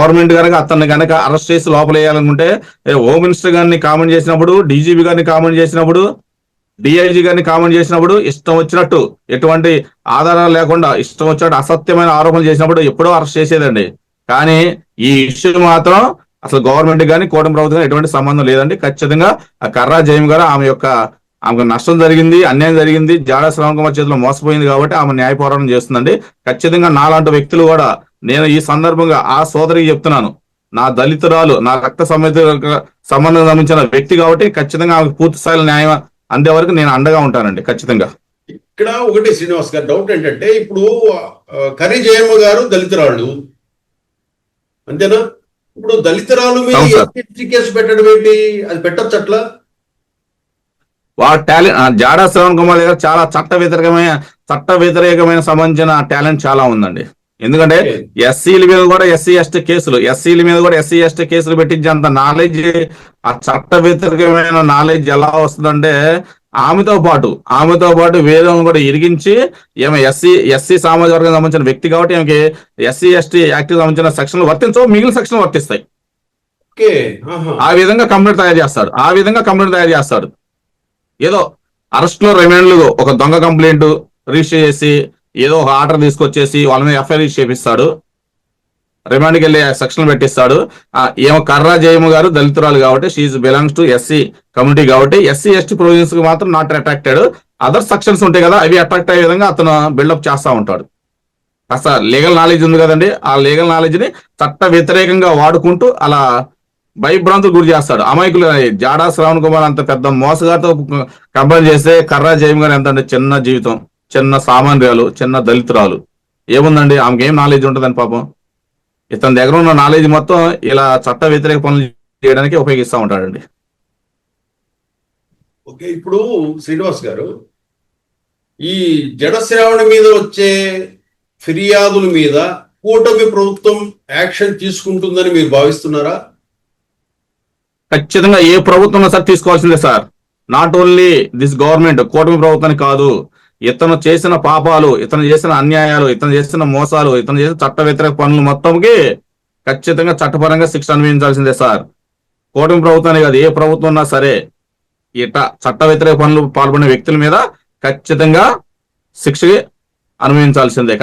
Government కనుక అతన్ని కనుక అరెస్ట్ చేసి లోపల వేయాలనుకుంటే హోమ్ మినిస్టర్ గారిని కామెంట్ చేసినప్పుడు, డీజీపీ గారిని కామెంట్ చేసినప్పుడు, డిఐజీ గారిని కామెంట్ చేసినప్పుడు ఇష్టం వచ్చినట్టు ఎటువంటి ఆధారాలు లేకుండా ఇష్టం వచ్చినట్టు అసత్యమైన ఆరోపణలు చేసినప్పుడు ఎప్పుడో అరెస్ట్ చేసేదండి. కానీ ఈ ఇష్యూ మాత్రం అసలు గవర్నమెంట్ కానీ కూటమి ప్రభుత్వం ఎటువంటి సంబంధం లేదండి. ఖచ్చితంగా ఆ కర్రా జయమ్ గారు ఆమెకు నష్టం జరిగింది, అన్యాయం జరిగింది, జాడా శ్రవణ్ కుమార్ చేతిలో మోసపోయింది కాబట్టి ఆమె న్యాయ పోరాటం చేస్తుందండి. ఖచ్చితంగా నాలాంటి వ్యక్తులు కూడా నేను ఈ సందర్భంగా ఆ సోదరికి చెప్తున్నాను, నా దళితురాలు, నా రక్త సంబంధం గమనించిన వ్యక్తి కాబట్టి ఖచ్చితంగా ఆమెకు పూర్తి స్థాయిలో న్యాయం అందే వరకు నేను అండగా ఉంటానండి. ఖచ్చితంగా. ఇక్కడ ఒకటి శ్రీనివాస్ గారు డౌట్ ఏంటంటే, ఇప్పుడు కర్రీ జయమ్మ గారు దళితురాళ్ళు అంతేనా? ఇప్పుడు దళితురాలు మీద ఎస్సీ కేసు పెట్టడం ఏంటి? అది పెట్టచ్చు అట్లా? వాడు టాలెంట్ జాడా శ్రవణ్ కుమార్ దగ్గర చాలా చట్ట వ్యతిరేకమైన సంబంధించిన టాలెంట్ చాలా ఉందండి. ఎందుకంటే ఎస్సీల మీద కూడా ఎస్సీ ఎస్టీ కేసులు పెట్టించేంత నాలెడ్జ్, ఆ చట్ట వ్యతిరేకమైన నాలెడ్జ్ ఎలా వస్తుందంటే ఆమెతో పాటు వేరే కూడా ఇరిగించి ఏమో ఎస్సీ సామాజిక వర్గం సంబంధించిన వ్యక్తి కాబట్టి ఆమెకి ఎస్సీ ఎస్టీ యాక్ట్ సంబంధించిన సెక్షన్లు వర్తించవు, మిగిలిన సెక్షన్లు వర్తిస్తాయి. ఆ విధంగా కంప్లైంట్ తయారు చేస్తాడు. ఏదో అరెస్ట్ లో రిమాండ్లు ఒక దొంగ కంప్లైంట్ రిజిస్టర్ చేసి ఏదో ఒక ఆర్డర్ తీసుకొచ్చేసి వాళ్ళ మీద ఎఫ్ఐఆర్ చేపిస్తాడు, రిమాండ్కి వెళ్ళి సెక్షన్ పెట్టిస్తాడు. ఏమో కర్రా జయమ్మ గారు దళితురాలు కాబట్టి she belongs to SC community కాబట్టి ఎస్సీ ఎస్టీ ప్రొవిజన్స్ కి మాత్రం నాట్ అట్రాక్టెడ్. అదర్ సెక్షన్స్ ఉంటాయి కదా, అవి అట్రాక్ట్ అయ్యే విధంగా అతను బిల్డప్ చేస్తూ ఉంటాడు. కాస్త లీగల్ నాలెడ్జ్ ఉంది కదండి, ఆ లీగల్ నాలెడ్జ్ ని చట్ట వ్యతిరేకంగా వాడుకుంటూ అలా భయభ్రాంతులు గురి చేస్తాడు. అమాయకులు జాడా శ్రవణ్ కుమార్ అంత పెద్ద మోసగారితో కంపేర్ చేస్తే కర్రా జయమ్మ గారు ఎంత అంటే చిన్న జీవితం, చిన్న సామాన్యురాలు, చిన్న దళితురాలు. ఏముందండి ఆమెకి ఏం నాలెడ్జ్ ఉంటుందని పాపం. ఇతని దగ్గర ఉన్న నాలెడ్జ్ మొత్తం ఇలా చట్ట వ్యతిరేక పనులు చేయడానికి ఉపయోగిస్తూ ఉంటాడండి. ఓకే, ఇప్పుడు శ్రీనివాస్ గారు, ఈ జడశ్రావణ మీద వచ్చే ఫిర్యాదుల మీద కూటమి ప్రభుత్వం యాక్షన్ తీసుకుంటుందని మీరు భావిస్తున్నారా? ఖచ్చితంగా ఏ ప్రభుత్వం సార్ తీసుకోవాల్సిందే sir. Not only this government, కూటమి ప్రభుత్వాన్ని కాదు. ఇతను చేసిన పాపాలు, ఇతను చేసిన అన్యాయాలు, ఇతను చేసిన మోసాలు, ఇతను చేసిన చట్ట వ్యతిరేక పనులు మొత్తంకి ఖచ్చితంగా చట్టపరంగా శిక్ష అనుభవించాల్సిందే సార్. కూటమి ప్రభుత్వాన్ని కాదు, ఏ ప్రభుత్వం ఉన్నా సరే చట్ట వ్యతిరేక పనులు పాల్పడిన వ్యక్తుల మీద ఖచ్చితంగా శిక్ష అనుభవించాల్సిందే.